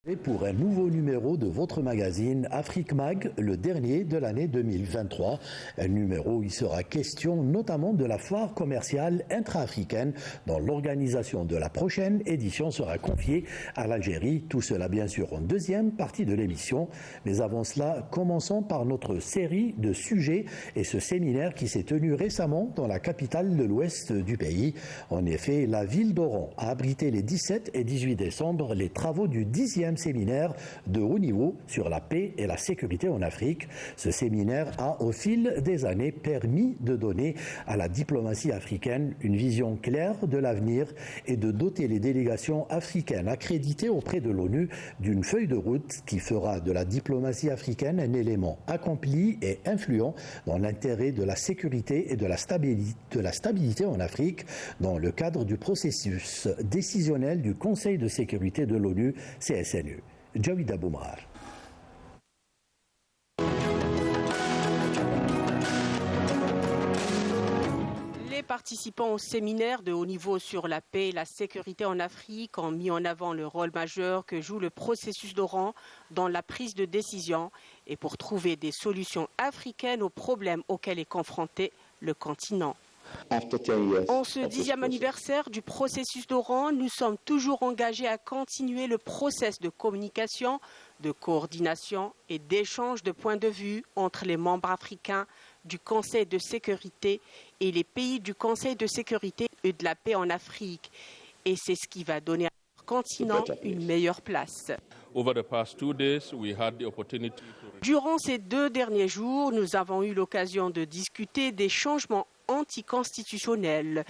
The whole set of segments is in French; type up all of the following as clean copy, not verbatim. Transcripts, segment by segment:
Et pour un nouveau numéro de votre magazine Afrique Mag, le dernier de l'année 2023. Un numéro où il sera question notamment de la foire commerciale intra-africaine dont l'organisation de la prochaine édition sera confiée à l'Algérie. Tout cela bien sûr en deuxième partie de l'émission. Mais avant cela, commençons par notre série de sujets et ce séminaire qui s'est tenu récemment dans la capitale de l'ouest du pays. En effet, la ville d'Oran a abrité les 17 et 18 décembre les travaux du 10e séminaire de haut niveau sur la paix et la sécurité en Afrique. Ce séminaire a, au fil des années, permis de donner à la diplomatie africaine une vision claire de l'avenir et de doter les délégations africaines accréditées auprès de l'ONU d'une feuille de route qui fera de la diplomatie africaine un élément accompli et influent dans l'intérêt de la sécurité et de la stabilité en Afrique dans le cadre du processus décisionnel du Conseil de sécurité de l'ONU, CSNU. Jawida Boumar. Les participants au séminaire de haut niveau sur la paix et la sécurité en Afrique ont mis en avant le rôle majeur que joue le processus d'Oran dans la prise de décision et pour trouver des solutions africaines aux problèmes auxquels est confronté le continent. En ce 10e anniversaire du processus d'Oran, nous sommes toujours engagés à continuer le processus de communication, de coordination et d'échange de points de vue entre les membres africains du Conseil de sécurité et les pays du Conseil de sécurité et de la paix en Afrique. Et c'est ce qui va donner à notre continent une meilleure place. Durant ces 2 derniers jours, nous avons eu l'occasion de discuter des changements anticonstitutionnels,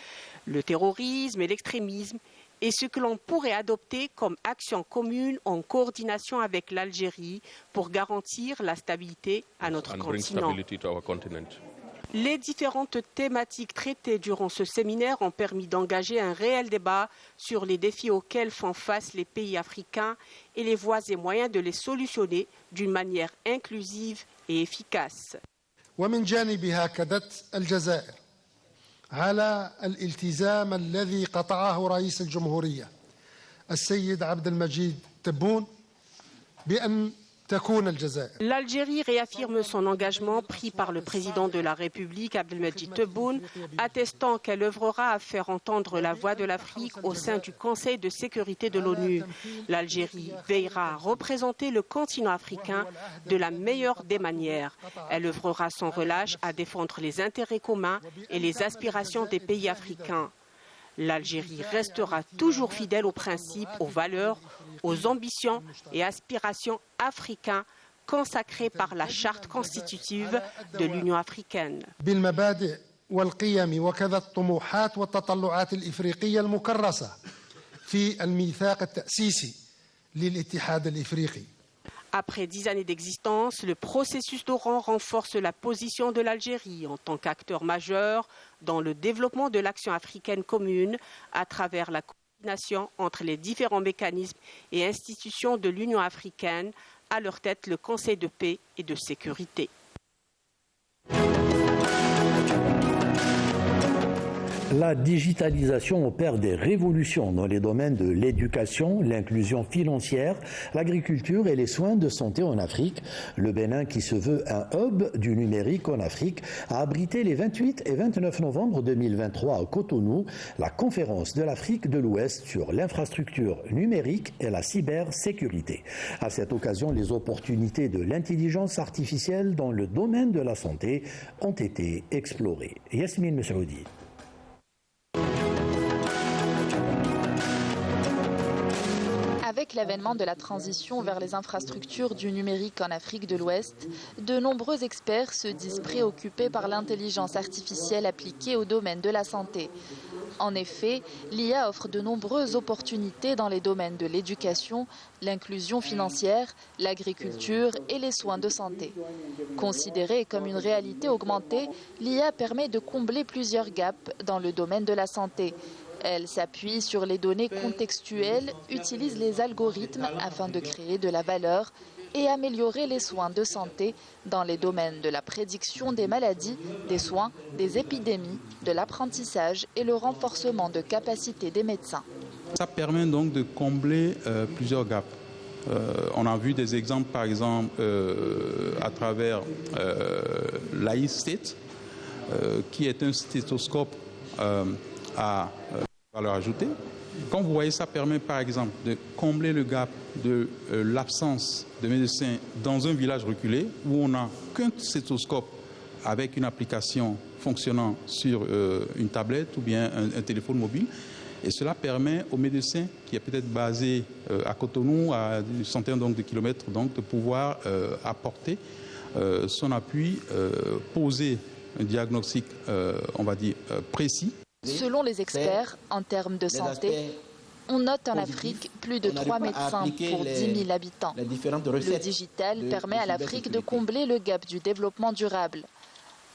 le terrorisme et l'extrémisme, et ce que l'on pourrait adopter comme action commune en coordination avec l'Algérie pour garantir la stabilité à notre continent. Les différentes thématiques traitées durant ce séminaire ont permis d'engager un réel débat sur les défis auxquels font face les pays africains et les voies et moyens de les solutionner d'une manière inclusive et efficace. ومن جانبها كدت الجزائر على الالتزام الذي قطعه رئيس الجمهورية السيد عبد المجيد تبون بأن L'Algérie réaffirme son engagement pris par le président de la République, Abdelmajid Tebboune, attestant qu'elle œuvrera à faire entendre la voix de l'Afrique au sein du Conseil de sécurité de l'ONU. L'Algérie veillera à représenter le continent africain de la meilleure des manières. Elle œuvrera sans relâche à défendre les intérêts communs et les aspirations des pays africains. L'Algérie restera toujours fidèle aux principes, aux valeurs, aux ambitions et aspirations africains consacrés par la charte constitutive de l'Union africaine. Après 10 années d'existence, le processus d'Oran renforce la position de l'Algérie en tant qu'acteur majeur dans le développement de l'action africaine commune à travers la coordination entre les différents mécanismes et institutions de l'Union africaine, à leur tête le Conseil de paix et de sécurité. La digitalisation opère des révolutions dans les domaines de l'éducation, l'inclusion financière, l'agriculture et les soins de santé en Afrique. Le Bénin, qui se veut un hub du numérique en Afrique, a abrité les 28 et 29 novembre 2023 à Cotonou la conférence de l'Afrique de l'Ouest sur l'infrastructure numérique et la cybersécurité. À cette occasion, les opportunités de l'intelligence artificielle dans le domaine de la santé ont été explorées. Yasmine Mesroudi. Avec l'avènement de la transition vers les infrastructures du numérique en Afrique de l'Ouest, de nombreux experts se disent préoccupés par l'intelligence artificielle appliquée au domaine de la santé. En effet, l'IA offre de nombreuses opportunités dans les domaines de l'éducation, l'inclusion financière, l'agriculture et les soins de santé. Considérée comme une réalité augmentée, l'IA permet de combler plusieurs gaps dans le domaine de la santé. Elle s'appuie sur les données contextuelles, utilise les algorithmes afin de créer de la valeur et améliorer les soins de santé dans les domaines de la prédiction des maladies, des soins, des épidémies, de l'apprentissage et le renforcement de capacités des médecins. Ça permet donc de combler plusieurs gaps. On a vu des exemples, par exemple, à travers l'AISTET, qui est un stéthoscope à valeur ajoutée. Quand vous voyez, ça permet, par exemple, de combler le gap de l'absence de médecins dans un village reculé où on n'a qu'un stéthoscope avec une application fonctionnant sur une tablette ou bien un téléphone mobile. Et cela permet aux médecins, qui est peut-être basé à Cotonou, à une centaine donc, de kilomètres, donc, de pouvoir apporter son appui, poser un diagnostic, on va dire, précis. Selon les experts, en termes de santé, on note en Afrique plus de 3 médecins pour 10 000 habitants. Le digital permet à l'Afrique de combler le gap du développement durable.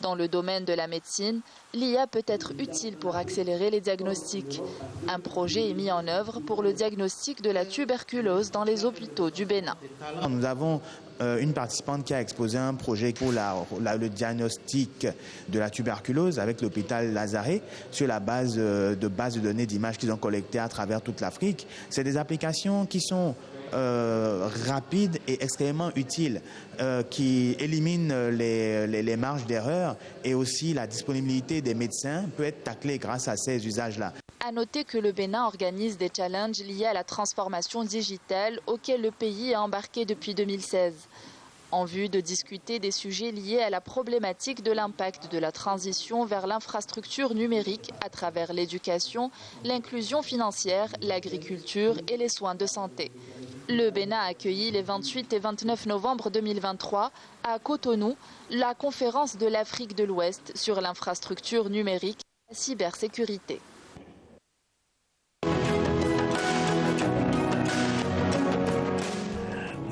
Dans le domaine de la médecine, l'IA peut être utile pour accélérer les diagnostics. Un projet est mis en œuvre pour le diagnostic de la tuberculose dans les hôpitaux du Bénin. Nous avons une participante qui a exposé un projet pour le diagnostic de la tuberculose avec l'hôpital Lazare sur la base de données d'images qu'ils ont collectées à travers toute l'Afrique. C'est des applications qui sont rapides et extrêmement utiles, qui éliminent les marges d'erreur, et aussi la disponibilité des médecins peut être taclée grâce à ces usages-là. À noter que le Bénin organise des challenges liés à la transformation digitale auxquels le pays est embarqué depuis 2016. En vue de discuter des sujets liés à la problématique de l'impact de la transition vers l'infrastructure numérique à travers l'éducation, l'inclusion financière, l'agriculture et les soins de santé. Le Bénin a accueilli les 28 et 29 novembre 2023 à Cotonou la conférence de l'Afrique de l'Ouest sur l'infrastructure numérique et la cybersécurité.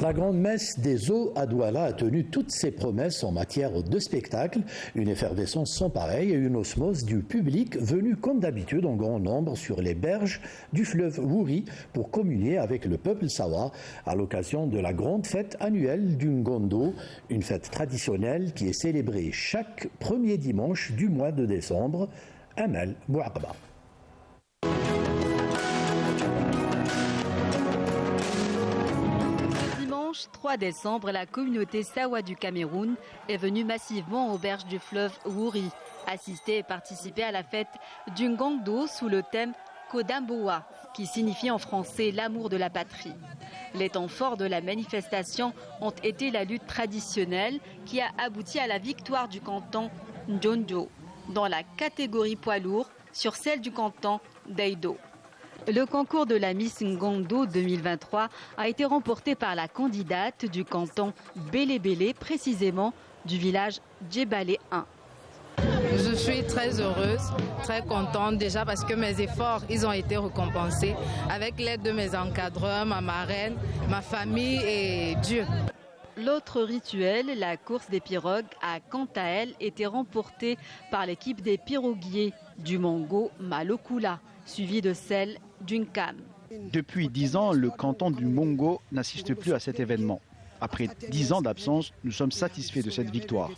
La grande messe des eaux à Douala a tenu toutes ses promesses en matière de spectacle, une effervescence sans pareille et une osmose du public venu comme d'habitude en grand nombre sur les berges du fleuve Wouri pour communier avec le peuple sawa à l'occasion de la grande fête annuelle du Ngondo, une fête traditionnelle qui est célébrée chaque premier dimanche du mois de décembre. Amel Bouaqba. 3 décembre, la communauté Sawa du Cameroun est venue massivement aux berges du fleuve Wouri, assister et participer à la fête du Ngondo sous le thème Kodamboa, qui signifie en français l'amour de la patrie. Les temps forts de la manifestation ont été la lutte traditionnelle qui a abouti à la victoire du canton Ndjonjo dans la catégorie poids lourd sur celle du canton d'Eido. Le concours de la Miss Ngondo 2023 a été remporté par la candidate du canton Bélé-Bélé, précisément du village Djebale 1. Je suis très heureuse, très contente déjà parce que mes efforts, ils ont été récompensés avec l'aide de mes encadreurs, ma marraine, ma famille et Dieu. L'autre rituel, la course des pirogues, a quant à elle été remportée par l'équipe des piroguiers du Mongo Malokula, suivie de celle d'Unkam. Depuis 10 ans, le canton du Mongo n'assiste plus à cet événement. Après 10 ans d'absence, nous sommes satisfaits de cette victoire.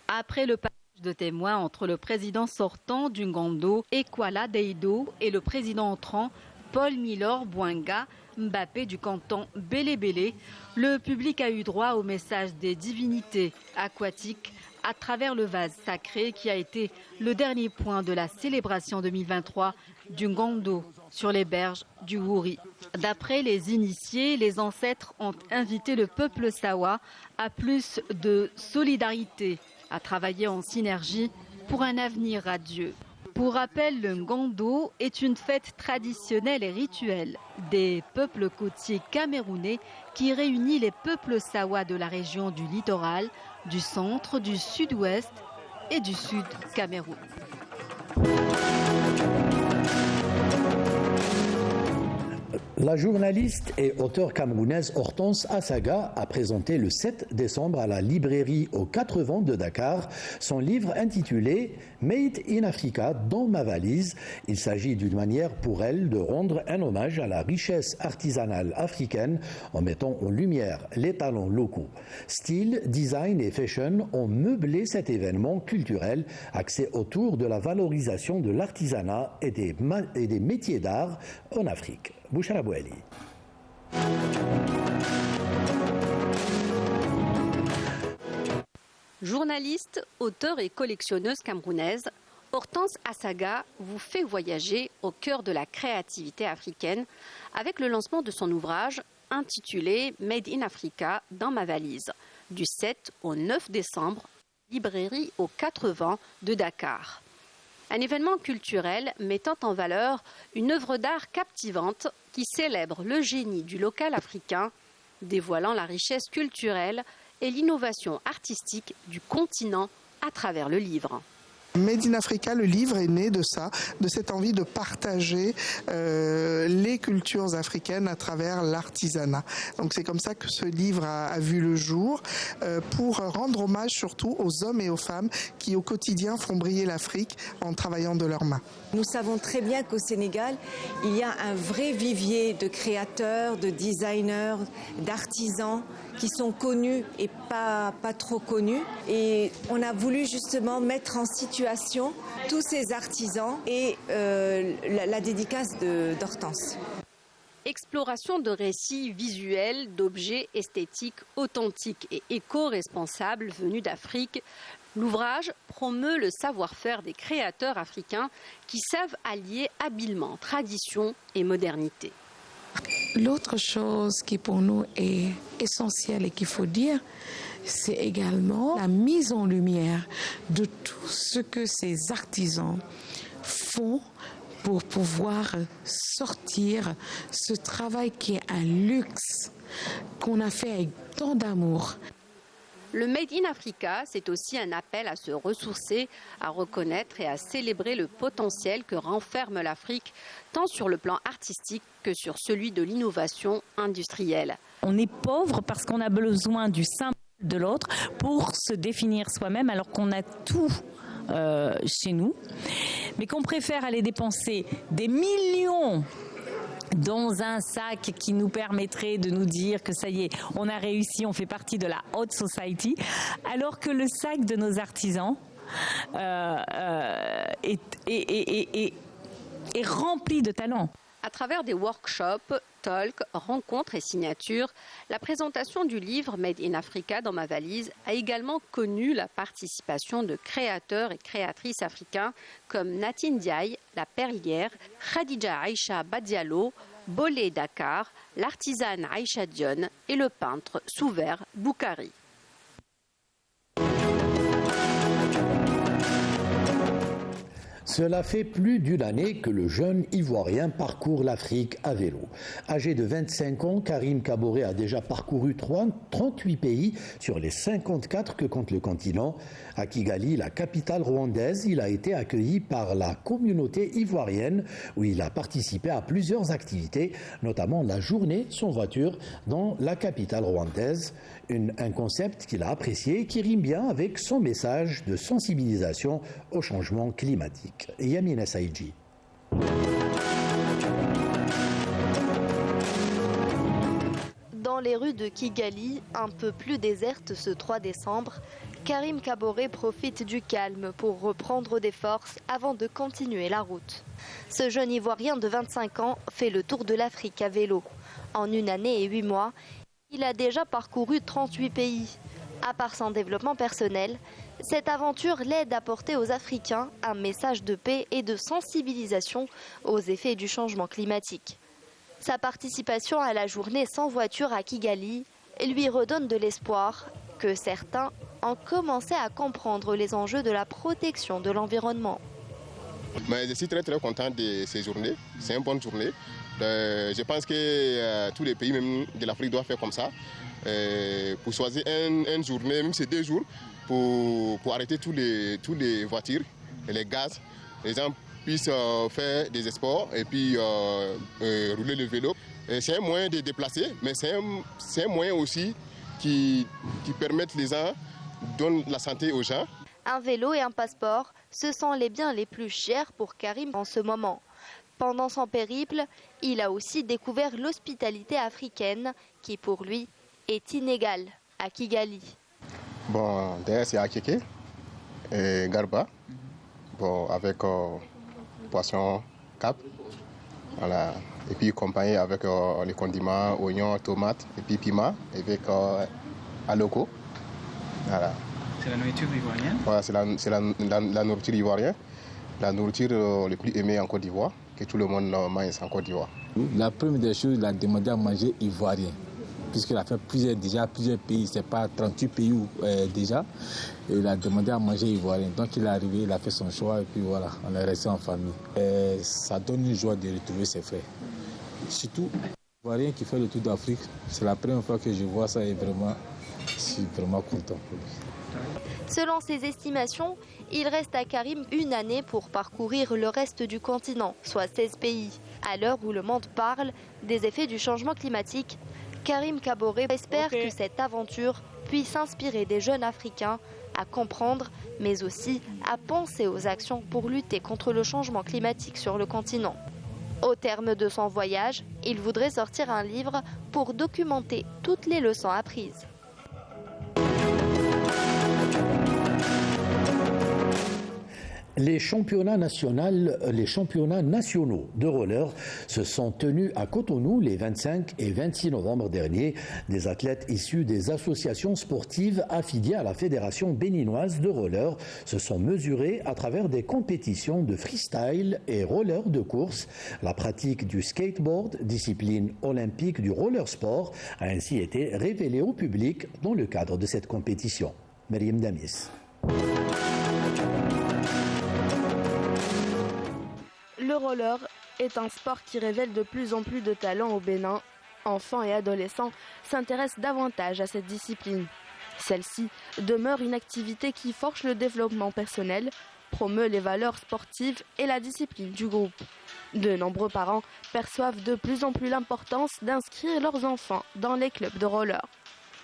Après le passage de témoins entre le président sortant du Ngondo, Ekwala Deido, et le président entrant, Paul Milor Bouanga Mbappé du canton Bélé-Bélé, le public a eu droit au message des divinités aquatiques à travers le vase sacré qui a été le dernier point de la célébration 2023 du Ngondo sur les berges du Wouri. D'après les initiés, les ancêtres ont invité le peuple sawa à plus de solidarité, à travailler en synergie pour un avenir radieux. Pour rappel, le Ngondo est une fête traditionnelle et rituelle des peuples côtiers camerounais qui réunit les peuples sawa de la région du littoral, du centre, du sud-ouest et du sud Cameroun. La journaliste et auteure camerounaise Hortense Assaga a présenté le 7 décembre à la librairie aux 4 vents de Dakar son livre intitulé « Made in Africa dans ma valise ». Il s'agit d'une manière pour elle de rendre un hommage à la richesse artisanale africaine en mettant en lumière les talents locaux. Style, design et fashion ont meublé cet événement culturel axé autour de la valorisation de l'artisanat et des métiers d'art en Afrique. Bouchara Bouali. Journaliste, auteure et collectionneuse camerounaise, Hortense Assaga vous fait voyager au cœur de la créativité africaine avec le lancement de son ouvrage intitulé Made in Africa dans ma valise, du 7 au 9 décembre, librairie aux 4 vents de Dakar. Un événement culturel mettant en valeur une œuvre d'art captivante qui célèbre le génie du local africain, dévoilant la richesse culturelle et l'innovation artistique du continent à travers le livre. Made in Africa, le livre est né de ça, de cette envie de partager les cultures africaines à travers l'artisanat. Donc c'est comme ça que ce livre a vu le jour, pour rendre hommage surtout aux hommes et aux femmes qui au quotidien font briller l'Afrique en travaillant de leurs mains. Nous savons très bien qu'au Sénégal, il y a un vrai vivier de créateurs, de designers, d'artisans qui sont connus et pas trop connus. Et on a voulu justement mettre en situation tous ces artisans et la dédicace d'Hortense. Exploration de récits visuels, d'objets esthétiques authentiques et éco-responsables venus d'Afrique, l'ouvrage promeut le savoir-faire des créateurs africains qui savent allier habilement tradition et modernité. L'autre chose qui pour nous est essentielle et qu'il faut dire, c'est également la mise en lumière de tout ce que ces artisans font pour pouvoir sortir ce travail qui est un luxe, qu'on a fait avec tant d'amour. Le Made in Africa, c'est aussi un appel à se ressourcer, à reconnaître et à célébrer le potentiel que renferme l'Afrique, tant sur le plan artistique que sur celui de l'innovation industrielle. On est pauvre parce qu'on a besoin du symbole de l'autre pour se définir soi-même, alors qu'on a tout chez nous, mais qu'on préfère aller dépenser des millions dans un sac qui nous permettrait de nous dire que ça y est, on a réussi, on fait partie de la haute society, alors que le sac de nos artisans est rempli de talent. À travers des workshops, talks, rencontres et signatures, la présentation du livre Made in Africa dans ma valise a également connu la participation de créateurs et créatrices africains comme Natine Diaye, la perlière, Khadija Aïcha Badialo, Bolé Dakar, l'artisane Aïcha Dione et le peintre Souver Boukari. Cela fait plus d'une année que le jeune Ivoirien parcourt l'Afrique à vélo. Âgé de 25 ans, Karim Kaboré a déjà parcouru 38 pays sur les 54 que compte le continent. À Kigali, la capitale rwandaise, il a été accueilli par la communauté ivoirienne où il a participé à plusieurs activités, notamment la journée sans voiture dans la capitale rwandaise. Un concept qu'il a apprécié et qui rime bien avec son message de sensibilisation au changement climatique. Yamina Saïdji. Dans les rues de Kigali, un peu plus désertes ce 3 décembre, Karim Kaboré profite du calme pour reprendre des forces avant de continuer la route. Ce jeune Ivoirien de 25 ans fait le tour de l'Afrique à vélo. En une année et 8 mois, il a déjà parcouru 38 pays. À part son développement personnel, cette aventure l'aide à porter aux Africains un message de paix et de sensibilisation aux effets du changement climatique. Sa participation à la journée sans voiture à Kigali lui redonne de l'espoir que certains ont commencé à comprendre les enjeux de la protection de l'environnement. Mais je suis très content de ces journées. C'est une bonne journée. Je pense que tous les pays même de l'Afrique doivent faire comme ça. Pour choisir une journée, même c'est 2 jours, pour arrêter tous les voitures et les gaz. Les gens puissent faire des sports et puis rouler le vélo. C'est un moyen de déplacer, mais c'est un moyen aussi qui permet les gens, donne la santé aux gens. Un vélo et un passeport, ce sont les biens les plus chers pour Karim en ce moment. Pendant son périple, il a aussi découvert l'hospitalité africaine qui pour lui est inégale à Kigali. Bon, d'ailleurs c'est à Kéké et Garba, bon, avec poisson cap, voilà. Et puis accompagné avec les condiments, oignons, tomates et puis piment avec aloko. Voilà. C'est la nourriture ivoirienne? Voilà, c'est la nourriture ivoirienne, la nourriture le plus aimée en Côte d'Ivoire, que tout le monde mange en Côte d'Ivoire. La première des choses, il a demandé à manger ivoirien, puisqu'il a fait plusieurs pays, c'est pas 38 pays déjà, et il a demandé à manger ivoirien. Donc il est arrivé, il a fait son choix, et puis voilà, on est resté en famille. Et ça donne une joie de retrouver ses frères. Surtout, l'ivoirien qui fait le tour d'Afrique, c'est la première fois que je vois ça et vraiment, je suis vraiment content pour lui. Selon ses estimations, il reste à Karim une année pour parcourir le reste du continent, soit 16 pays. À l'heure où le monde parle des effets du changement climatique, Karim Kaboré espère que cette aventure puisse inspirer des jeunes Africains à comprendre, mais aussi à penser aux actions pour lutter contre le changement climatique sur le continent. Au terme de son voyage, il voudrait sortir un livre pour documenter toutes les leçons apprises. Les championnats nationaux de roller se sont tenus à Cotonou les 25 et 26 novembre dernier. Des athlètes issus des associations sportives affiliées à la Fédération béninoise de roller se sont mesurés à travers des compétitions de freestyle et roller de course. La pratique du skateboard, discipline olympique du roller sport, a ainsi été révélée au public dans le cadre de cette compétition. Myriam Damis. Le roller est un sport qui révèle de plus en plus de talents au Bénin. Enfants et adolescents s'intéressent davantage à cette discipline. Celle-ci demeure une activité qui forge le développement personnel, promeut les valeurs sportives et la discipline du groupe. De nombreux parents perçoivent de plus en plus l'importance d'inscrire leurs enfants dans les clubs de roller.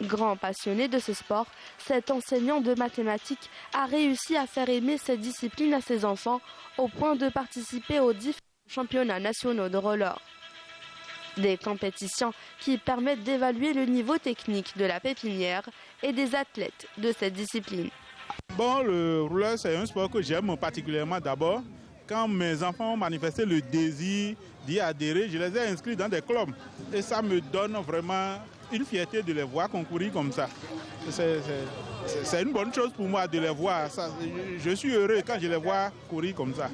Grand passionné de ce sport, cet enseignant de mathématiques a réussi à faire aimer cette discipline à ses enfants au point de participer aux différents championnats nationaux de roller. Des compétitions qui permettent d'évaluer le niveau technique de la pépinière et des athlètes de cette discipline. Bon, le roller, c'est un sport que j'aime particulièrement d'abord. Quand mes enfants ont manifesté le désir d'y adhérer, je les ai inscrits dans des clubs. Et ça me donne vraiment une fierté de les voir concourir comme ça. C'est une bonne chose pour moi de les voir. Je suis heureux quand je les vois courir comme ça.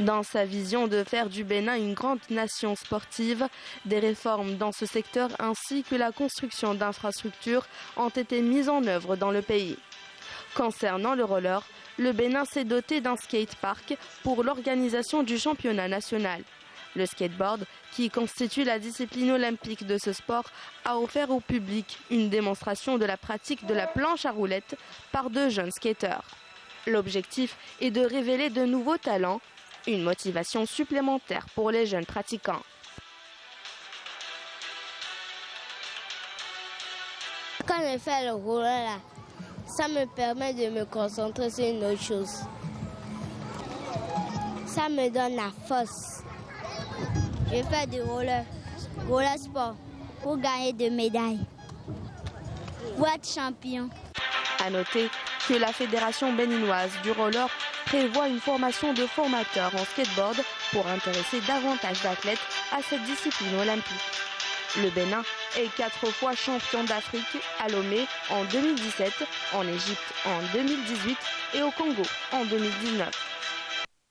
Dans sa vision de faire du Bénin une grande nation sportive, des réformes dans ce secteur ainsi que la construction d'infrastructures ont été mises en œuvre dans le pays. Concernant le roller, le Bénin s'est doté d'un skatepark pour l'organisation du championnat national. Le skateboard, qui constitue la discipline olympique de ce sport, a offert au public une démonstration de la pratique de la planche à roulettes par de jeunes skateurs. L'objectif est de révéler de nouveaux talents, une motivation supplémentaire pour les jeunes pratiquants. Quand je fais le roller là, ça me permet de me concentrer sur une autre chose. Ça me donne la force. Je fais du roller sport pour gagner des médailles, pour être champion. À noter que la Fédération béninoise du roller prévoit une formation de formateurs en skateboard pour intéresser davantage d'athlètes à cette discipline olympique. Le Bénin est 4 fois champion d'Afrique à Lomé en 2017, en Égypte en 2018 et au Congo en 2019.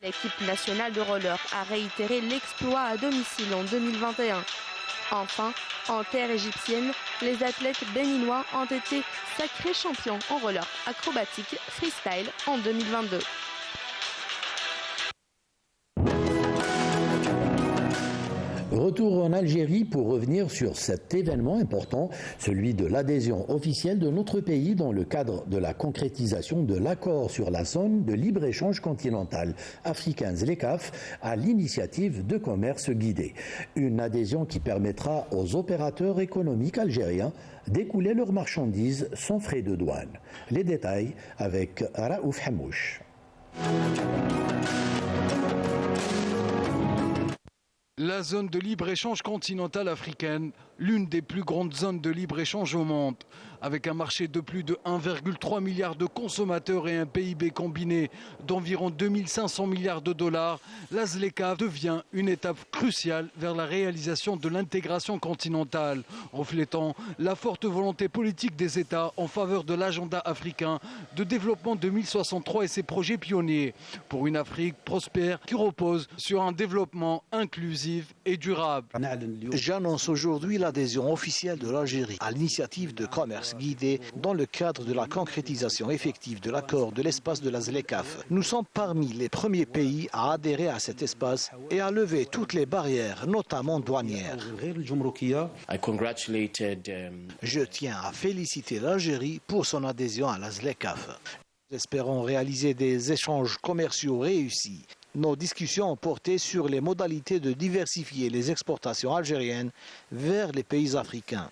L'équipe nationale de roller a réitéré l'exploit à domicile en 2021. Enfin, en terre égyptienne, les athlètes béninois ont été sacrés champions en roller acrobatique freestyle en 2022. Retour en Algérie pour revenir sur cet événement important, celui de l'adhésion officielle de notre pays dans le cadre de la concrétisation de l'accord sur la zone de libre-échange continentale africaine (LECAF) à l'initiative de commerce guidé. Une adhésion qui permettra aux opérateurs économiques algériens d'écouler leurs marchandises sans frais de douane. Les détails avec Raouf Hamouche. La zone de libre-échange continentale africaine l'une des plus grandes zones de libre-échange au monde. Avec un marché de plus de 1,3 milliard de consommateurs et un PIB combiné d'environ 2500 milliards de dollars, la ZLECAf devient une étape cruciale vers la réalisation de l'intégration continentale, reflétant la forte volonté politique des États en faveur de l'agenda africain de développement 2063 et ses projets pionniers pour une Afrique prospère qui repose sur un développement inclusif et durable. J'annonce aujourd'hui l'adhésion officielle de l'Algérie à l'initiative de commerce guidé dans le cadre de la concrétisation effective de l'accord de l'espace de la ZLECAf. Nous sommes parmi les premiers pays à adhérer à cet espace et à lever toutes les barrières, notamment douanières. Je tiens à féliciter l'Algérie pour son adhésion à la ZLECAf. Nous espérons réaliser des échanges commerciaux réussis. Nos discussions ont porté sur les modalités de diversifier les exportations algériennes vers les pays africains.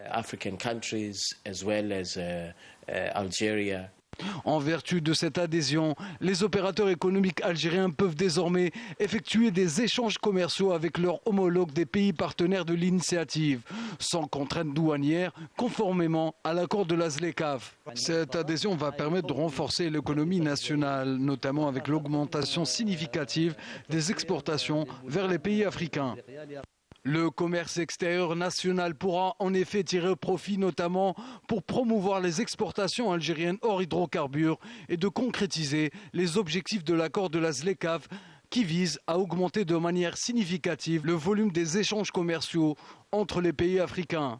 African countries as well as Algeria. En vertu de cette adhésion, les opérateurs économiques algériens peuvent désormais effectuer des échanges commerciaux avec leurs homologues des pays partenaires de l'initiative, sans contraintes douanières, conformément à l'accord de la ZLECAf. Cette adhésion va permettre de renforcer l'économie nationale, notamment avec l'augmentation significative des exportations vers les pays africains. Le commerce extérieur national pourra en effet tirer profit notamment pour promouvoir les exportations algériennes hors hydrocarbures et de concrétiser les objectifs de l'accord de la ZLECAf qui vise à augmenter de manière significative le volume des échanges commerciaux entre les pays africains.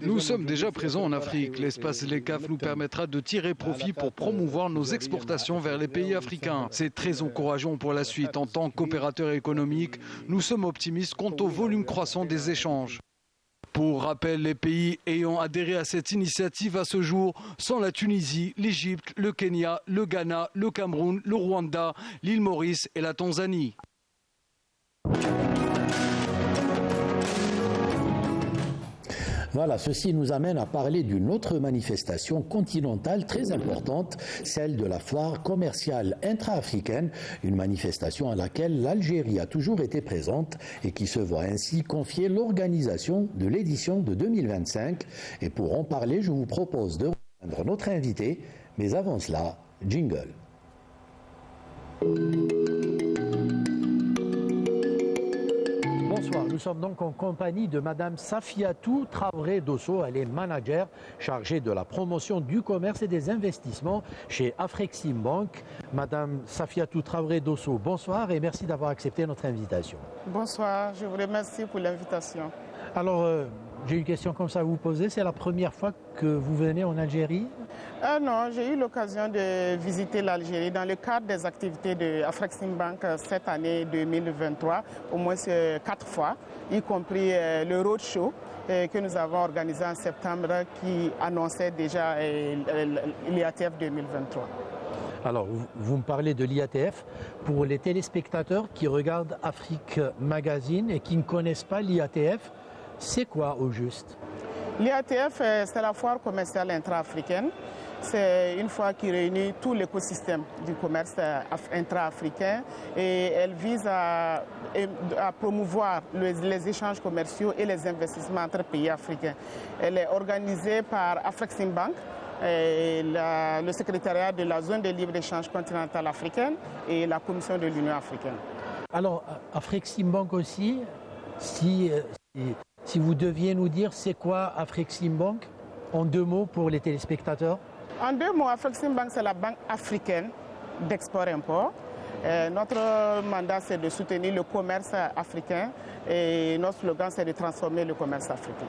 Nous sommes déjà présents en Afrique. L'espace ZLECAf nous permettra de tirer profit pour promouvoir nos exportations vers les pays africains. C'est très encourageant pour la suite. En tant qu'opérateur économique, nous sommes optimistes quant au volume croissant des échanges. Pour rappel, les pays ayant adhéré à cette initiative à ce jour sont la Tunisie, l'Égypte, le Kenya, le Ghana, le Cameroun, le Rwanda, l'île Maurice et la Tanzanie. Voilà, ceci nous amène à parler d'une autre manifestation continentale très importante, celle de la foire commerciale intra-africaine, une manifestation à laquelle l'Algérie a toujours été présente et qui se voit ainsi confier l'organisation de l'édition de 2025. Et pour en parler, je vous propose de rejoindre notre invité, mais avant cela, jingle. Bonsoir, nous sommes donc en compagnie de Madame Safiatou Traoré Dosso. Elle est manager chargée de la promotion du commerce et des investissements chez Afreximbank. Madame Safiatou Traoré Dosso, bonsoir et merci d'avoir accepté notre invitation. Bonsoir, je vous remercie pour l'invitation. Alors, j'ai une question comme ça à vous poser. C'est la première fois que vous venez en Algérie? Non, j'ai eu l'occasion de visiter l'Algérie dans le cadre des activités de Afreximbank cette année 2023, au moins 4 fois, y compris le roadshow que nous avons organisé en septembre qui annonçait déjà l'IATF 2023. Alors, vous me parlez de l'IATF. Pour les téléspectateurs qui regardent Afrique Magazine et qui ne connaissent pas l'IATF, c'est quoi au juste? L'IATF, c'est la foire commerciale intra-africaine. C'est une foire qui réunit tout l'écosystème du commerce intra-africain et elle vise à promouvoir les échanges commerciaux et les investissements entre pays africains. Elle est organisée par Afreximbank, le secrétariat de la zone de libre-échange continentale africaine et la commission de l'Union africaine. Alors, Afreximbank aussi, si vous deviez nous dire c'est quoi Afreximbank en 2 mots pour les téléspectateurs? En 2 mots, Afreximbank, c'est la banque africaine d'export-import. Notre mandat, c'est de soutenir le commerce africain et notre slogan, c'est de transformer le commerce africain.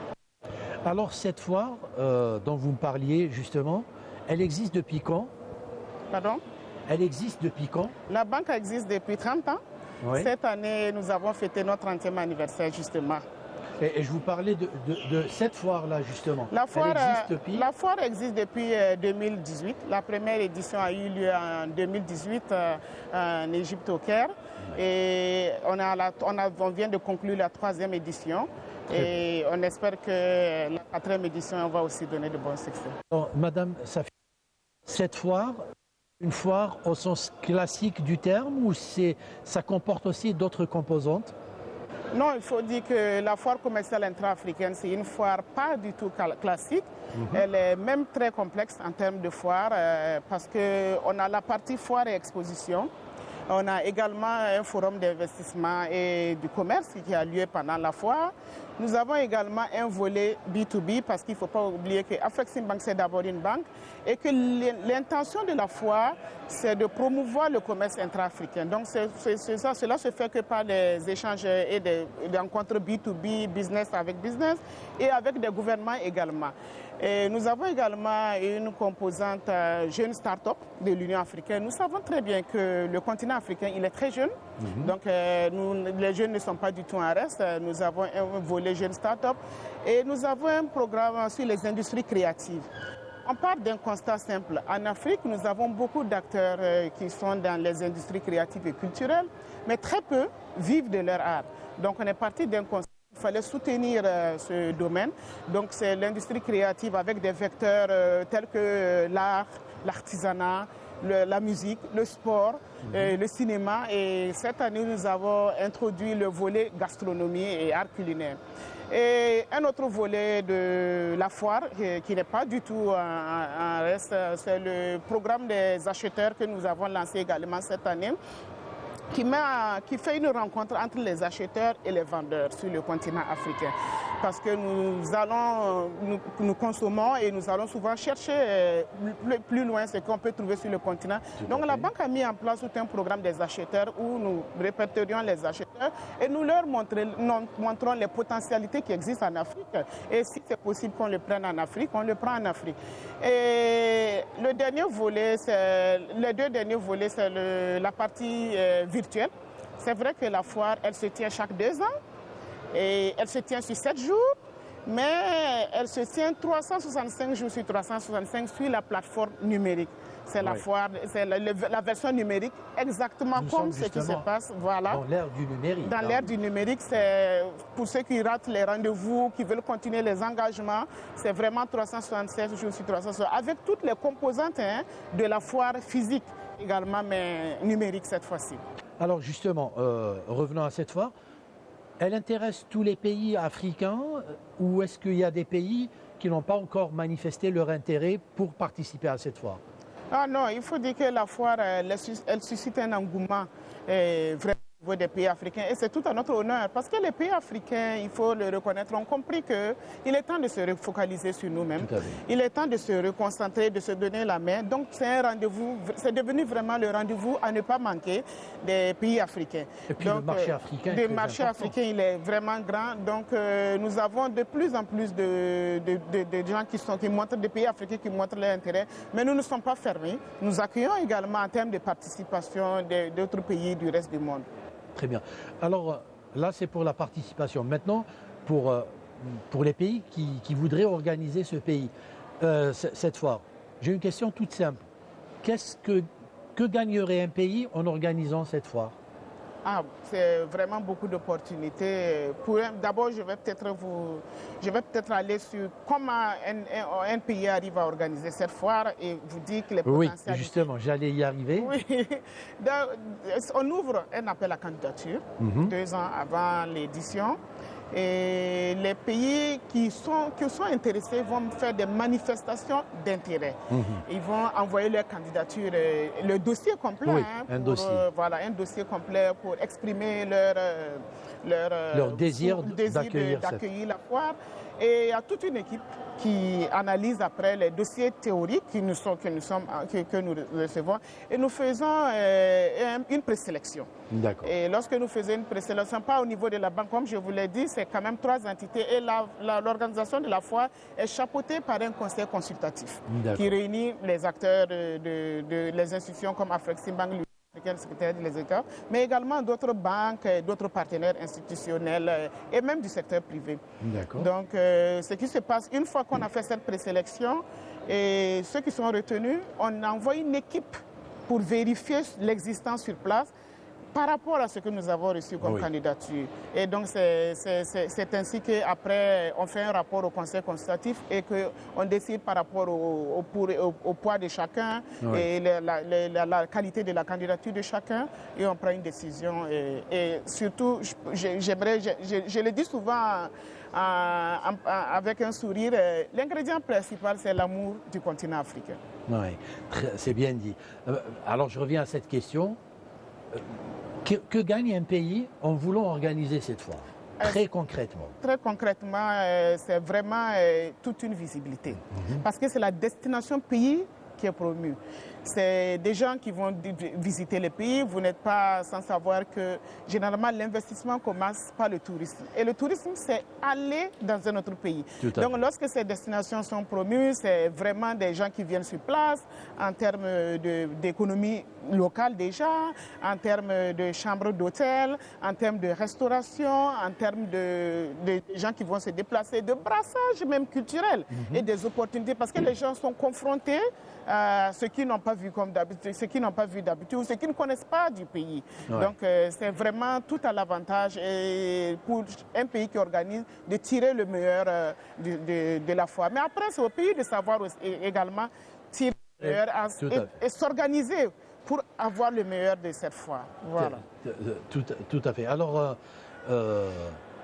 Alors, cette foire dont vous me parliez justement, elle existe depuis quand? Pardon? Elle existe depuis quand? La banque existe depuis 30 ans. Oui. Cette année, nous avons fêté notre 30e anniversaire justement. Et je vous parlais de cette foire-là, justement. La foire existe depuis 2018. La première édition a eu lieu en 2018 en Égypte au Caire. Et on vient de conclure la 3e édition. Et on espère que la 4e édition va aussi donner de bons succès. Alors, Madame Safi, cette foire, une foire au sens classique du terme ou ça comporte aussi d'autres composantes? Non, il faut dire que la foire commerciale intra-africaine, c'est une foire pas du tout classique. Elle est même très complexe en termes de foire parce qu'on a la partie foire et exposition. On a également un forum d'investissement et du commerce qui a lieu pendant la foire. Nous avons également un volet B2B parce qu'il ne faut pas oublier que Afreximbank, c'est d'abord une banque et que l'intention de la foire, c'est de promouvoir le commerce intra-africain. Donc cela se fait que par des échanges et des rencontres B2B, business avec business et avec des gouvernements également. Et nous avons également une composante jeune start-up de l'Union africaine. Nous savons très bien que le continent africain, il est très jeune. Donc les jeunes ne sont pas du tout en reste. Nous avons un volet jeune start-up et nous avons un programme sur les industries créatives. On part d'un constat simple. En Afrique, nous avons beaucoup d'acteurs qui sont dans les industries créatives et culturelles, mais très peu vivent de leur art. Donc on est parti d'un constat. Il fallait soutenir ce domaine. Donc c'est l'industrie créative avec des vecteurs tels que l'art, l'artisanat, la musique, le sport, le cinéma. Et cette année, nous avons introduit le volet gastronomie et art culinaire. Et un autre volet de la foire, qui n'est pas du tout en reste, c'est le programme des acheteurs que nous avons lancé également cette année, qui fait une rencontre entre les acheteurs et les vendeurs sur le continent africain. Parce que nous consommons et nous allons souvent chercher plus loin ce qu'on peut trouver sur le continent. Donc la banque a mis en place tout un programme des acheteurs où nous répertorions les acheteurs et nous leur montrons les potentialités qui existent en Afrique. Et si c'est possible qu'on le prenne en Afrique, on le prend en Afrique. Et les deux derniers volets, c'est la partie virtuelle. C'est vrai que la foire, elle se tient chaque 2 ans. Et elle se tient sur 7 jours, mais elle se tient 365 jours sur 365 sur la plateforme numérique. C'est la foire, c'est la version numérique, exactement comme ce qui se passe. Voilà. Dans l'ère du numérique. Dans l'ère du numérique, c'est pour ceux qui ratent les rendez-vous, qui veulent continuer les engagements, c'est vraiment 367 jours sur 360, avec toutes les composantes de la foire physique également, mais numérique cette fois-ci. Alors justement, revenons à cette foire. Elle intéresse tous les pays africains ou est-ce qu'il y a des pays qui n'ont pas encore manifesté leur intérêt pour participer à cette foire? Ah non, il faut dire que la foire, elle suscite un engouement vraiment au niveau des pays africains. Et c'est tout à notre honneur parce que les pays africains, il faut le reconnaître, ont compris qu'il est temps de se refocaliser sur nous-mêmes. Il est temps de se reconcentrer, de se donner la main. Donc c'est un rendez-vous, c'est devenu vraiment le rendez-vous à ne pas manquer des pays africains. Et puis donc, le marché africain le marché africain, il est vraiment grand. Donc nous avons de plus en plus de gens qui montrent, des pays africains qui montrent leur intérêt. Mais nous ne sommes pas fermés. Nous accueillons également en termes de participation d'autres pays du reste du monde. Très bien. Alors là, c'est pour la participation. Maintenant, pour les pays qui voudraient organiser cette foire, j'ai une question toute simple. Que gagnerait un pays en organisant cette foire? C'est vraiment beaucoup d'opportunités. D'abord, je vais peut-être aller sur comment un pays arrive à organiser cette foire et vous dire que les potentialités... Oui, justement, j'allais y arriver. Oui. On ouvre un appel à candidature 2 ans avant l'édition. Et les pays qui sont intéressés vont faire des manifestations d'intérêt. Ils vont envoyer leur candidature, le dossier complet, un dossier complet pour exprimer leur désir d'accueillir la foire. Et il y a toute une équipe qui analyse après les dossiers théoriques que nous recevons et nous faisons une présélection. Et lorsque nous faisons une présélection, pas au niveau de la banque, comme je vous l'ai dit, c'est quand même 3 entités et l'organisation de la foire est chapeautée par un conseil consultatif qui réunit les acteurs les institutions comme Afreximbank, le secrétaire des États, mais également d'autres banques, d'autres partenaires institutionnels et même du secteur privé. Donc, ce qui se passe, une fois qu'on a fait cette présélection, et ceux qui sont retenus, on envoie une équipe pour vérifier l'existence sur place par rapport à ce que nous avons reçu comme candidature. Et donc c'est ainsi qu'après on fait un rapport au Conseil consultatif et qu'on décide par rapport au poids de chacun et la qualité de la candidature de chacun et on prend une décision. Et surtout, je le dis souvent avec un sourire, l'ingrédient principal c'est l'amour du continent africain. Oui, c'est bien dit. Alors je reviens à cette question. Que gagne un pays en voulant organiser cette foire, très concrètement? Très concrètement, c'est vraiment toute une visibilité. Parce que c'est la destination pays qui est promue. C'est des gens qui vont visiter le pays. Vous n'êtes pas sans savoir que généralement l'investissement commence par le tourisme. Et le tourisme, c'est aller dans un autre pays. Donc lorsque ces destinations sont promues, c'est vraiment des gens qui viennent sur place en termes d'économie locale déjà, en termes de chambres d'hôtel, en termes de restauration, en termes de gens qui vont se déplacer, de brassage même culturel et des opportunités parce que les gens sont confrontés à ceux qui n'ont pas vu comme d'habitude, ceux qui n'ont pas vu d'habitude ou ceux qui ne connaissent pas du pays. Donc c'est vraiment tout à l'avantage pour un pays qui organise de tirer le meilleur de la foire. Mais après c'est au pays de savoir également tirer le meilleur et s'organiser pour avoir le meilleur de cette foire. Voilà. Tout à fait. Alors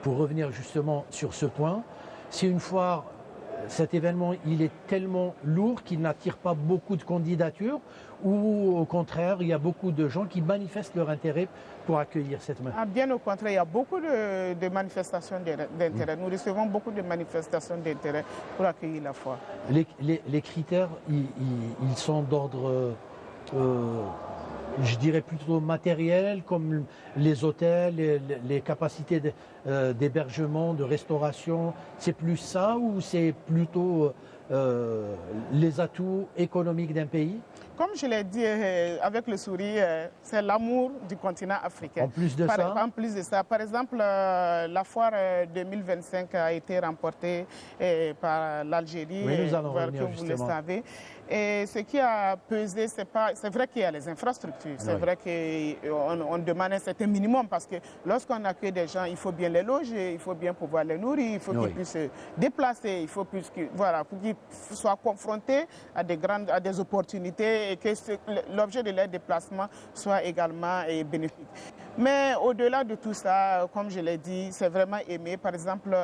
pour revenir justement sur ce point, c'est une foire. Cet événement, il est tellement lourd qu'il n'attire pas beaucoup de candidatures ou au contraire, il y a beaucoup de gens qui manifestent leur intérêt pour accueillir cette manifestation? Bien au contraire, il y a beaucoup de manifestations d'intérêt. Nous recevons beaucoup de manifestations d'intérêt pour accueillir la foire. Les critères, ils sont d'ordre, je dirais plutôt matériel, comme les hôtels, les capacités d'hébergement, de restauration. C'est plus ça ou c'est plutôt les atouts économiques d'un pays? Comme je l'ai dit avec le sourire, c'est l'amour du continent africain. En plus de ça? En plus de ça, par exemple, la foire 2025 a été remportée par l'Algérie, oui, nous allons revenir, comme vous le savez. Et ce qui a pesé, c'est vrai qu'il y a les infrastructures, c'est vrai qu'on demande un certain minimum parce que lorsqu'on accueille des gens, il faut bien les loger, il faut bien pouvoir les nourrir, il faut qu'ils puissent se déplacer, il faut pour qu'ils soient confrontés à des opportunités et que l'objet de leur déplacement soit également bénéfique. Mais au-delà de tout ça, comme je l'ai dit, c'est vraiment aimé. Par exemple,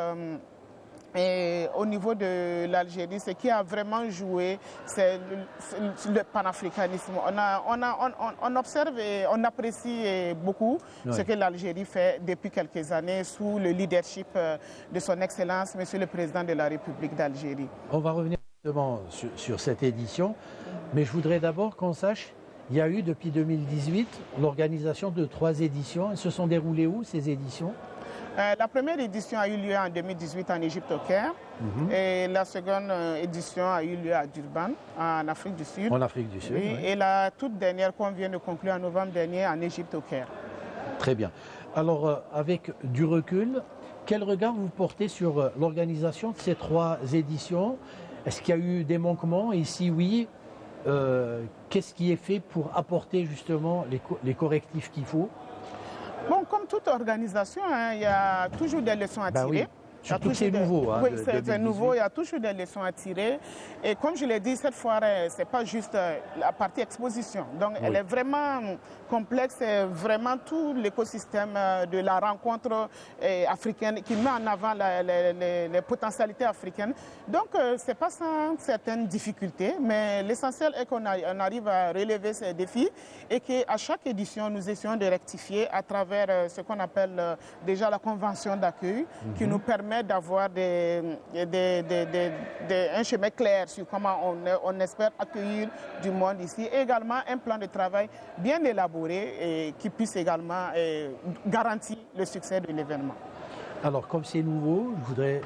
et au niveau de l'Algérie, ce qui a vraiment joué, c'est le panafricanisme. On observe et on apprécie beaucoup ce que l'Algérie fait depuis quelques années sous le leadership de son Excellence, Monsieur le Président de la République d'Algérie. On va revenir justement sur cette édition, mais je voudrais d'abord qu'on sache, il y a eu depuis 2018 l'organisation de 3 éditions. Elles se sont déroulées où ces éditions? La première édition a eu lieu en 2018 en Égypte au Caire et la seconde édition a eu lieu à Durban, en Afrique du Sud. En Afrique du Sud, oui. Et la toute dernière qu'on vient de conclure en novembre dernier en Égypte au Caire. Très bien. Alors avec du recul, quel regard vous portez sur l'organisation de ces 3 éditions? Est-ce qu'il y a eu des manquements? Et si oui, qu'est-ce qui est fait pour apporter justement les correctifs qu'il faut? Bon, comme toute organisation, il y a toujours des leçons à tirer. Oui. Surtout que c'est nouveau. Oui, c'est nouveau, il y a toujours des leçons à tirer. Et comme je l'ai dit, cette foire, ce n'est pas juste la partie exposition. Donc, elle est vraiment complexe, c'est vraiment tout l'écosystème de la rencontre africaine qui met en avant les potentialités africaines. Donc, ce n'est pas sans certaines difficultés, mais l'essentiel est qu'on arrive à relever ces défis et qu'à chaque édition, nous essayons de rectifier à travers ce qu'on appelle déjà la convention d'accueil qui nous permet d'avoir un chemin clair sur comment on espère accueillir du monde ici. Et également un plan de travail bien élaboré et qui puisse également garantir le succès de l'événement. Alors comme c'est nouveau, je voudrais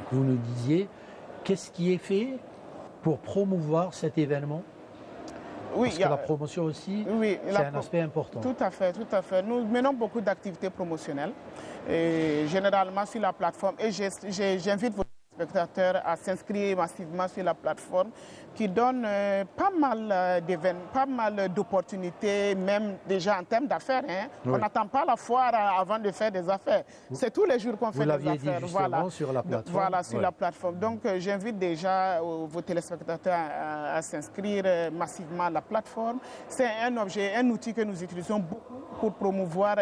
que vous nous disiez qu'est-ce qui est fait pour promouvoir cet événement? Oui, parce que la promotion aussi, c'est un aspect important. Tout à fait, tout à fait. Nous menons beaucoup d'activités promotionnelles, généralement sur la plateforme. Et j'invite vos spectateurs à s'inscrire massivement sur la plateforme qui donne pas mal d'opportunités, même déjà en termes d'affaires. Hein. Oui. On n'attend pas la foire avant de faire des affaires. C'est tous les jours qu'on fait des affaires. Vous l'aviez dit justement sur la plateforme. Voilà, sur la plateforme. Donc j'invite déjà vos téléspectateurs à s'inscrire massivement à la plateforme. C'est un outil que nous utilisons beaucoup pour promouvoir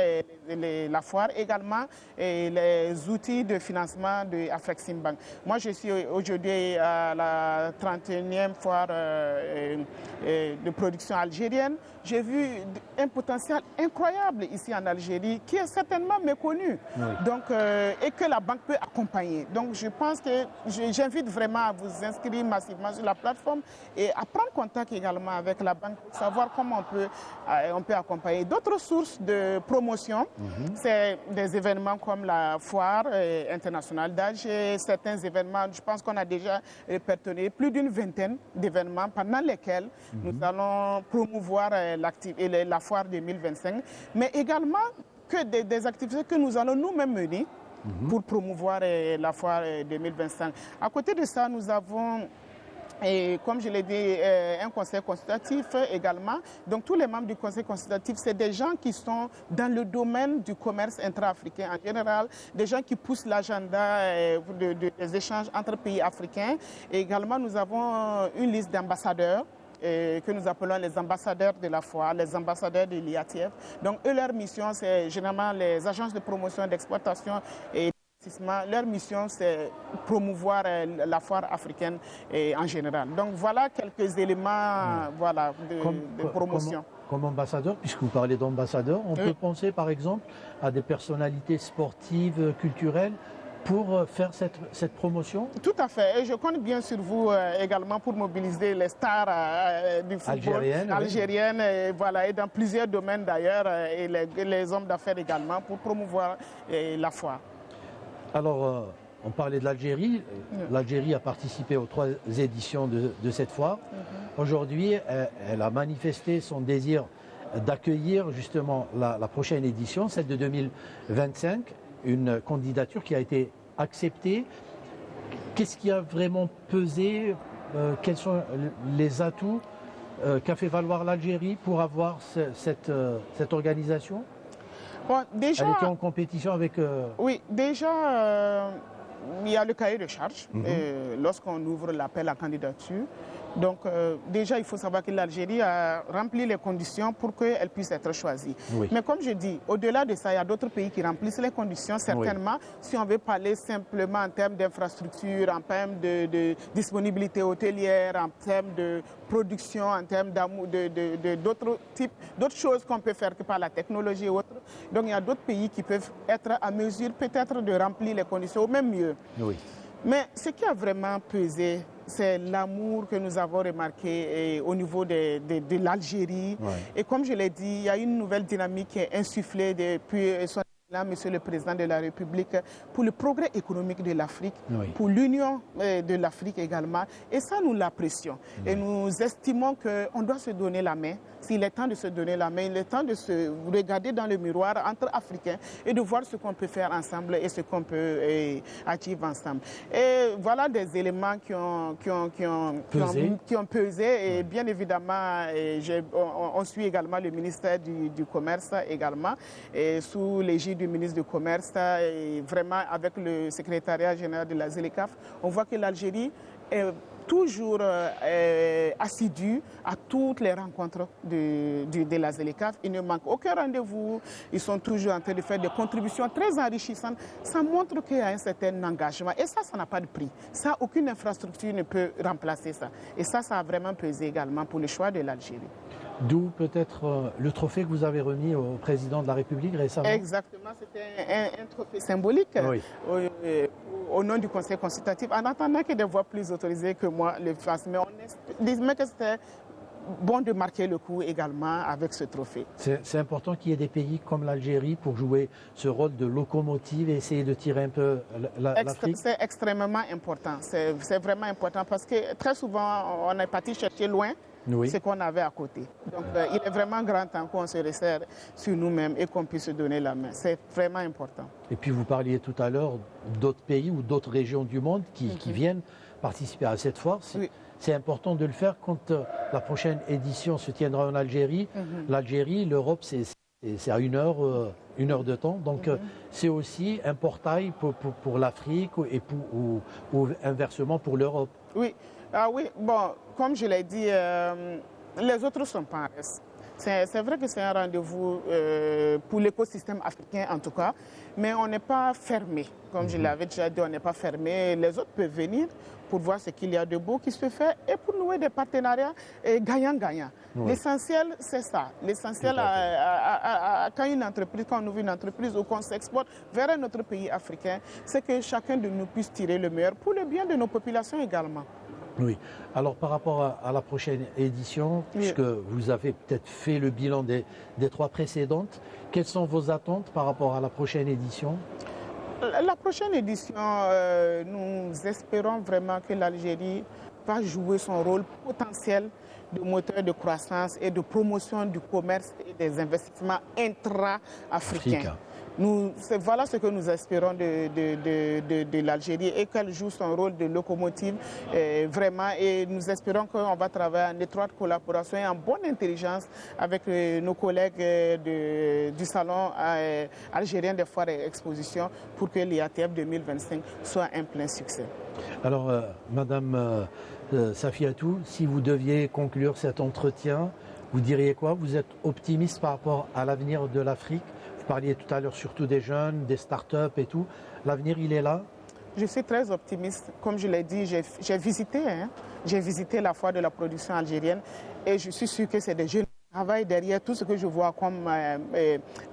la foire, également et les outils de financement de Afreximbank. Moi, je suis aujourd'hui à la 31e foire de production algérienne. J'ai vu un potentiel incroyable ici en Algérie qui est certainement méconnu. Oui. Donc, et que la banque peut accompagner. Donc je pense que j'invite vraiment à vous inscrire massivement sur la plateforme et à prendre contact également avec la banque pour savoir comment on peut accompagner. D'autres sources de promotion, c'est des événements comme la foire internationale d'Alger, certains événements, je pense qu'on a déjà répertorié plus d'une vingtaine d'événements pendant lesquels nous allons promouvoir la foire 2025, mais également que des activités que nous allons nous-mêmes mener pour promouvoir la foire 2025. À côté de ça, nous avons, comme je l'ai dit, un conseil consultatif également. Donc tous les membres du conseil consultatif, c'est des gens qui sont dans le domaine du commerce intra-africain en général, des gens qui poussent l'agenda des échanges entre pays africains. Et également, nous avons une liste d'ambassadeurs que nous appelons les ambassadeurs de la foire, les ambassadeurs de l'IATF. Donc eux, leur mission, c'est généralement les agences de promotion, d'exploitation et d'investissement. Leur mission, c'est promouvoir la foire africaine en général. Donc voilà quelques éléments de promotion. Comme ambassadeur, puisque vous parlez d'ambassadeurs, on peut penser par exemple à des personnalités sportives, culturelles, pour faire cette promotion? Tout à fait. Et je compte bien sur vous également pour mobiliser les stars du football algériennes et dans plusieurs domaines d'ailleurs, et les hommes d'affaires également, pour promouvoir la foire. Alors, on parlait de l'Algérie. L'Algérie a participé aux 3 éditions de cette foire. Aujourd'hui, elle a manifesté son désir d'accueillir justement la prochaine édition, celle de 2025. Une candidature qui a été acceptée. Qu'est-ce qui a vraiment pesé? Quels sont les atouts qu'a fait valoir l'Algérie pour avoir cette organisation? Bon, déjà, elle était en compétition avec... Oui, déjà, il y a le cahier de charges lorsqu'on ouvre l'appel à candidature. Donc déjà, il faut savoir que l'Algérie a rempli les conditions pour qu'elle puisse être choisie. Oui. Mais comme je dis, au-delà de ça, il y a d'autres pays qui remplissent les conditions, certainement. Oui. Si on veut parler simplement en termes d'infrastructure, en termes de disponibilité hôtelière, en termes de production, en termes d'autres choses qu'on peut faire que par la technologie et autres. Donc il y a d'autres pays qui peuvent être à mesure peut-être de remplir les conditions, ou même mieux. Oui. Mais ce qui a vraiment pesé, c'est l'amour que nous avons remarqué au niveau de l'Algérie. Ouais. Et comme je l'ai dit, il y a une nouvelle dynamique qui est insufflée depuis son là, Monsieur le Président de la République, pour le progrès économique de l'Afrique, pour l'union de l'Afrique également. Et ça, nous l'apprécions. Et nous estimons qu'on doit se donner la main. S'il est temps de se donner la main, il est temps de se regarder dans le miroir entre Africains et de voir ce qu'on peut faire ensemble et ce qu'on peut achievement ensemble. Et voilà des éléments qui ont pesé. Et bien évidemment, on suit également le ministère du Commerce également, et sous l'égide du ministre du Commerce, et vraiment avec le secrétariat général de la ZLECAf, on voit que l'Algérie est toujours assidue à toutes les rencontres de la ZLECAf. Il ne manque aucun rendez-vous. Ils sont toujours en train de faire des contributions très enrichissantes. Ça montre qu'il y a un certain engagement. Et ça n'a pas de prix. Ça, aucune infrastructure ne peut remplacer ça. Et ça a vraiment pesé également pour le choix de l'Algérie. D'où peut-être le trophée que vous avez remis au président de la République récemment. Exactement, c'était un trophée symbolique au nom du Conseil consultatif, en attendant que des voix plus autorisées que moi le fassent. Mais on estime que c'était bon de marquer le coup également avec ce trophée. C'est important qu'il y ait des pays comme l'Algérie pour jouer ce rôle de locomotive et essayer de tirer un peu l'Afrique. C'est extrêmement important, c'est vraiment important parce que très souvent on est parti chercher loin ce qu'on avait à côté. Donc il est vraiment grand temps qu'on se resserre sur nous-mêmes et qu'on puisse se donner la main. C'est vraiment important. Et puis vous parliez tout à l'heure d'autres pays ou d'autres régions du monde qui viennent participer à cette foire. C'est important de le faire quand la prochaine édition se tiendra en Algérie. L'Algérie, l'Europe, c'est à une heure de temps. Donc c'est aussi un portail pour l'Afrique et ou inversement pour l'Europe. Oui. Bon, comme je l'ai dit, les autres sont pas en reste. C'est vrai que c'est un rendez-vous pour l'écosystème africain en tout cas, mais on n'est pas fermé. Comme je l'avais déjà dit, on n'est pas fermé. Les autres peuvent venir pour voir ce qu'il y a de beau qui se fait et pour nouer des partenariats gagnant-gagnant. Oui. L'essentiel, c'est ça. L'essentiel, quand on ouvre une entreprise ou qu'on s'exporte vers un autre pays africain, c'est que chacun de nous puisse tirer le meilleur pour le bien de nos populations également. Oui. Alors par rapport à la prochaine édition, puisque vous avez peut-être fait le bilan des 3 précédentes, quelles sont vos attentes par rapport à la prochaine édition ? La prochaine édition, nous espérons vraiment que l'Algérie va jouer son rôle potentiel de moteur de croissance et de promotion du commerce et des investissements intra-africains. Voilà ce que nous espérons de l'Algérie et qu'elle joue son rôle de locomotive vraiment. Et nous espérons qu'on va travailler en étroite collaboration et en bonne intelligence avec nos collègues du Salon algérien des foires et expositions pour que l'IATF 2025 soit un plein succès. Alors, Madame Safiatou, si vous deviez conclure cet entretien, vous diriez quoi? Vous êtes optimiste par rapport à l'avenir de l'Afrique? Vous parliez tout à l'heure surtout des jeunes, des start-up et tout. L'avenir, il est là? Je suis très optimiste. Comme je l'ai dit, j'ai visité la foire de la production algérienne et je suis sûr que c'est des jeunes qui travaillent derrière tout ce que je vois comme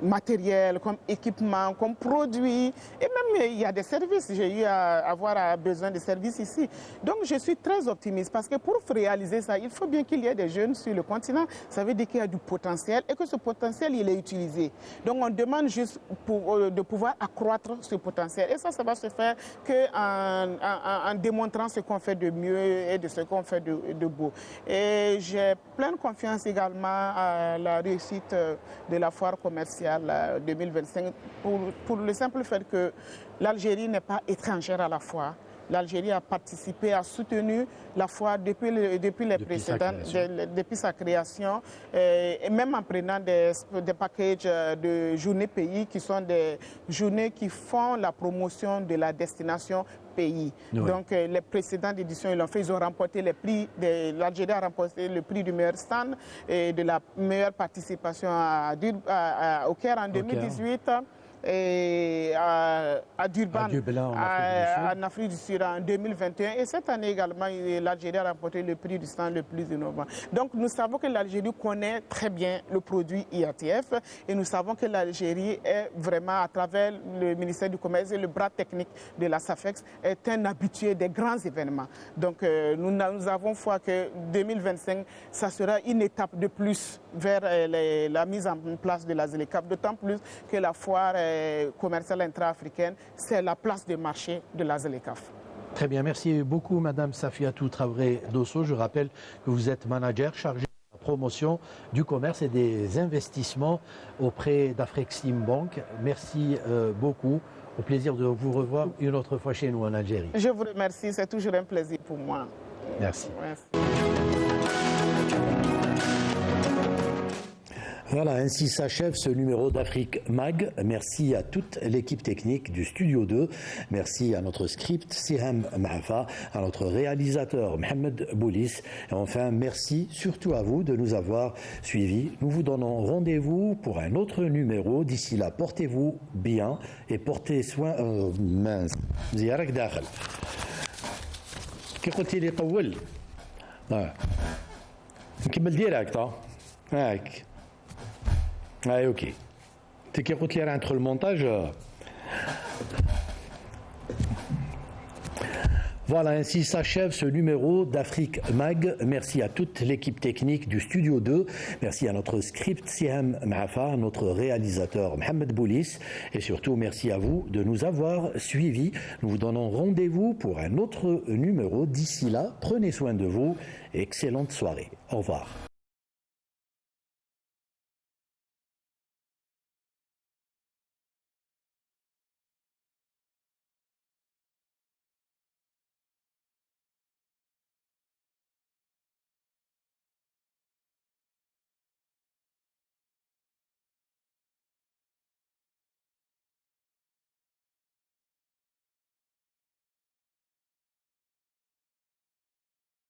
matériel, comme équipement, comme produit. Et même il y a des services. J'ai eu à avoir besoin de services ici. Donc je suis très optimiste parce que pour réaliser ça, il faut bien qu'il y ait des jeunes sur le continent. Ça veut dire qu'il y a du potentiel et que ce potentiel, il est utilisé. Donc on demande juste de pouvoir accroître ce potentiel. Et ça va se faire qu'en démontrant ce qu'on fait de mieux et de ce qu'on fait de beau. Et j'ai pleine confiance également à la réussite de la foire commerciale 2025 pour le simple fait que l'Algérie n'est pas étrangère à la foire. L'Algérie a participé, a soutenu la foire depuis sa création, et même en prenant des packages de journées pays qui sont des journées qui font la promotion de la destination pays. Oui. Donc les précédentes éditions, ils l'ont fait, ils ont remporté les prix, l'Algérie a remporté le prix du meilleur stand et de la meilleure participation au Caire en 2018. Et à Durban, en Afrique du Sud en 2021. Et cette année également, l'Algérie a remporté le prix du stand le plus innovant. Donc nous savons que l'Algérie connaît très bien le produit IATF et nous savons que l'Algérie est vraiment, à travers le ministère du Commerce et le bras technique de la SAFEX, est un habitué des grands événements. Donc nous avons foi que 2025, ça sera une étape de plus vers la mise en place de la ZLECAf, d'autant plus que la foire commerciale intra-africaine, c'est la place de marché de la ZLECAf. Très bien, merci beaucoup Madame Safiatou Traoré Dosso. Je rappelle que vous êtes manager chargé de la promotion du commerce et des investissements auprès d'Afrexim Bank. Merci beaucoup. Au plaisir de vous revoir une autre fois chez nous en Algérie. Je vous remercie, c'est toujours un plaisir pour moi. Merci. Merci. Voilà, ainsi s'achève ce numéro d'Afrique Mag. Merci à toute l'équipe technique du Studio 2. Merci à notre script Siham Mahafa, à notre réalisateur Mohamed Boulis. Et enfin, merci surtout à vous de nous avoir suivis. Nous vous donnons rendez-vous pour un autre numéro. D'ici là, portez-vous bien et portez soin. Mince. زيارك داخل. كي قلتي لي طول. نكمل ديريكت هاك. Ah, ok. Tu qui route l'air entre le montage. Voilà, ainsi s'achève ce numéro d'Afrique Mag. Merci à toute l'équipe technique du Studio 2. Merci à notre script Siham Mahafa, notre réalisateur Mohamed Boulis. Et surtout, merci à vous de nous avoir suivis. Nous vous donnons rendez-vous pour un autre numéro. D'ici là, prenez soin de vous et excellente soirée. Au revoir.